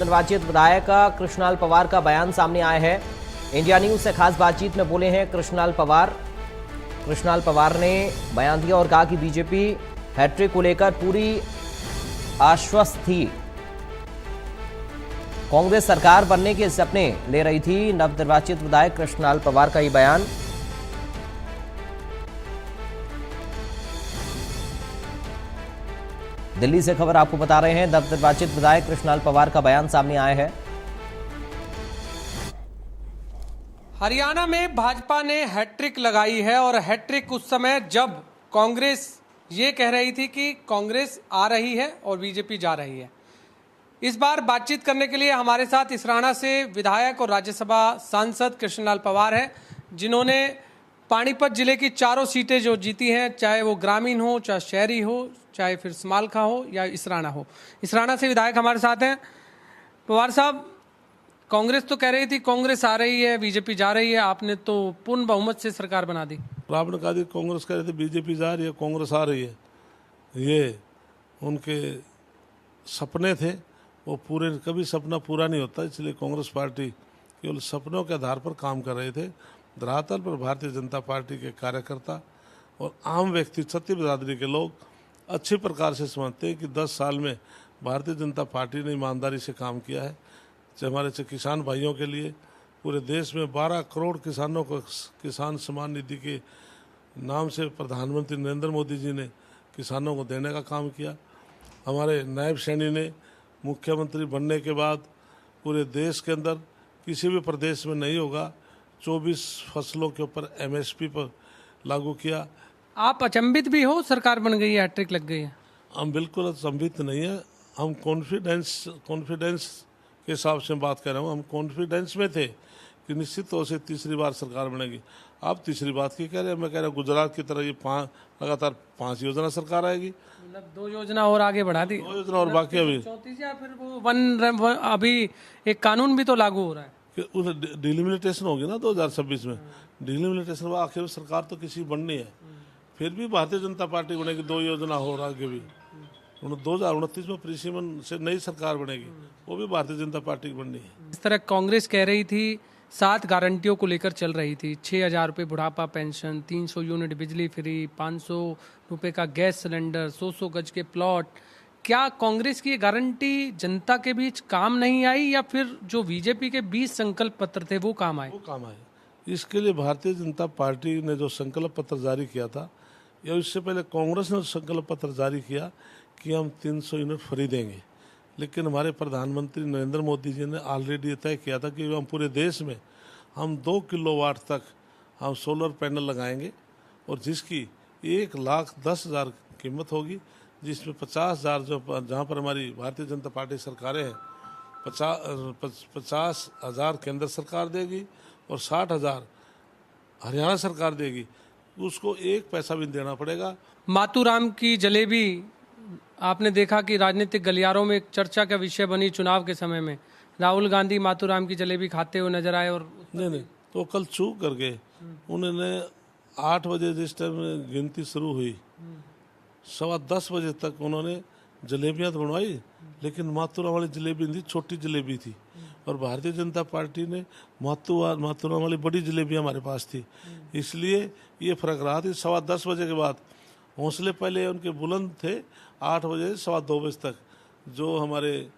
निर्वाचित विधायक कृष्णलाल पवार का बयान सामने आया है। इंडिया न्यूज से खास बातचीत में बोले हैं कृष्णलाल पवार। कृष्णलाल पवार ने बयान दिया और कहा कि बीजेपी हैट्रिक को लेकर पूरी आश्वस्त थी। कांग्रेस सरकार बनने के सपने ले रही थी। नवनिर्वाचित विधायक कृष्णलाल पवार का ये बयान। दिल्ली से खबर आपको बता रहे हैं। नवनिर्वाचित विधायक कृष्णलाल पवार का बयान सामने आया है। हरियाणा में भाजपा ने हैट्रिक लगाई है और हैट्रिक उस समय जब कांग्रेस ये कह रही थी कि कांग्रेस आ रही है और बीजेपी जा रही है। इस बार बातचीत करने के लिए हमारे साथ इसराना से विधायक और राज्यसभा सांसद कृष्णलाल पवार हैं, जिन्होंने पानीपत जिले की चारों सीटें जो जीती हैं, चाहे वो ग्रामीण हो, चाहे शहरी हो, चाहे फिर समालखा हो या इसराना हो। इसराना से विधायक हमारे साथ हैं। पवार साहब, कांग्रेस तो कह रही थी कांग्रेस आ रही है, बीजेपी जा रही है, आपने तो पूर्ण बहुमत से सरकार बना दी। आपने कहा थी कांग्रेस कह रही थी बीजेपी जा रही है, कांग्रेस आ रही है। ये उनके सपने थे, वो पूरे कभी सपना पूरा नहीं होता, इसलिए कांग्रेस पार्टी केवल सपनों के आधार पर काम कर रहे थे। धरातल पर भारतीय जनता पार्टी के कार्यकर्ता और आम व्यक्ति, क्षत्रिय बिरादरी के लोग अच्छी प्रकार से समझते हैं कि 10 साल में भारतीय जनता पार्टी ने ईमानदारी से काम किया है। हमारे किसान भाइयों के लिए पूरे देश में 12 करोड़ किसानों को किसान सम्मान निधि के नाम से प्रधानमंत्री नरेंद्र मोदी जी ने किसानों को देने का काम किया। हमारे नायब सैनी ने मुख्यमंत्री बनने के बाद पूरे देश के अंदर किसी भी प्रदेश में नहीं होगा 24 फसलों के ऊपर MSP पर लागू किया। आप अचंभित भी हो, सरकार बन गई है, हैट्रिक लग गई है? हम बिल्कुल अचंभित नहीं है। हम कॉन्फिडेंस के हिसाब से बात कर रहा हूँ। हम कॉन्फिडेंस में थे कि निश्चित तौर से तीसरी बार सरकार बनेगी। आप तीसरी बात की कह रहे हैं, मैं कह रहा हूँ गुजरात की तरह ये लगातार 5 योजना सरकार आएगी। मतलब 2 योजना और आगे बढ़ा दी, 2 योजना और बाकी अभी चौथी या फिर वो अभी एक कानून भी तो लागू हो रहा है कि उस डिलिमिटेशन होगी ना 2026 में। डिलिमिटेशन आखिर सरकार तो किसी बननी है, फिर भी भारतीय जनता पार्टी बनेगी। 2 योजना हो रहा आगे भी 2029 में परिसीमन से नई सरकार बनेगी, वो भी भारतीय जनता पार्टी की बननी है। इस तरह कांग्रेस कह रही थी 7 गारंटियों को लेकर चल रही थी, 6,000 रुपये बुढ़ापा पेंशन, 300 यूनिट बिजली फ्री, 500 रुपये का गैस सिलेंडर, 100 गज के प्लॉट। क्या कांग्रेस की ये गारंटी जनता के बीच काम नहीं आई या फिर जो बीजेपी के 20 संकल्प पत्र थे वो काम आए? वो काम आए। इसके लिए भारतीय जनता पार्टी ने जो संकल्प पत्र जारी किया था, या इससे पहले कांग्रेस ने संकल्प पत्र जारी किया कि हम 300 यूनिट फ्री देंगे, लेकिन हमारे प्रधानमंत्री नरेंद्र मोदी जी ने ऑलरेडी तय किया था कि हम पूरे देश में हम 2 किलोवाट तक हम सोलर पैनल लगाएंगे और जिसकी 1,10,000 कीमत होगी, जिसमें 50,000 जो जहाँ पर हमारी भारतीय जनता पार्टी सरकारें हैं 50,000 केंद्र सरकार देगी और 60,000 हरियाणा सरकार देगी। उसको 1 पैसा भी देना पड़ेगा। मातूराम की जलेबी आपने देखा कि राजनीतिक गलियारों में एक चर्चा का विषय बनी चुनाव के समय में। राहुल गांधी मातूराम की जलेबी खाते हुए नजर आए और नहीं तो कल चूक करके उन्होंने 8 बजे जिस टाइम गिनती शुरू हुई 10:15 बजे तक उन्होंने जलेबियां तो बनवाई, लेकिन मातूराम वाली जलेबी नहीं थी, छोटी जलेबी थी। और भारतीय जनता पार्टी ने मातूराम वाली बड़ी जलेबियां हमारे पास थी, इसलिए ये फर्क रहा थी। 10:15 बजे के बाद हौसले पहले उनके बुलंद थे। 8 बजे से 2:15 बजे तक जो हमारे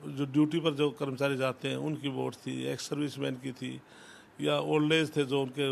जो ड्यूटी पर जो कर्मचारी जाते हैं उनकी वोट थी, एक्स सर्विसमैन की थी, या ओल्ड एज थे जो उनके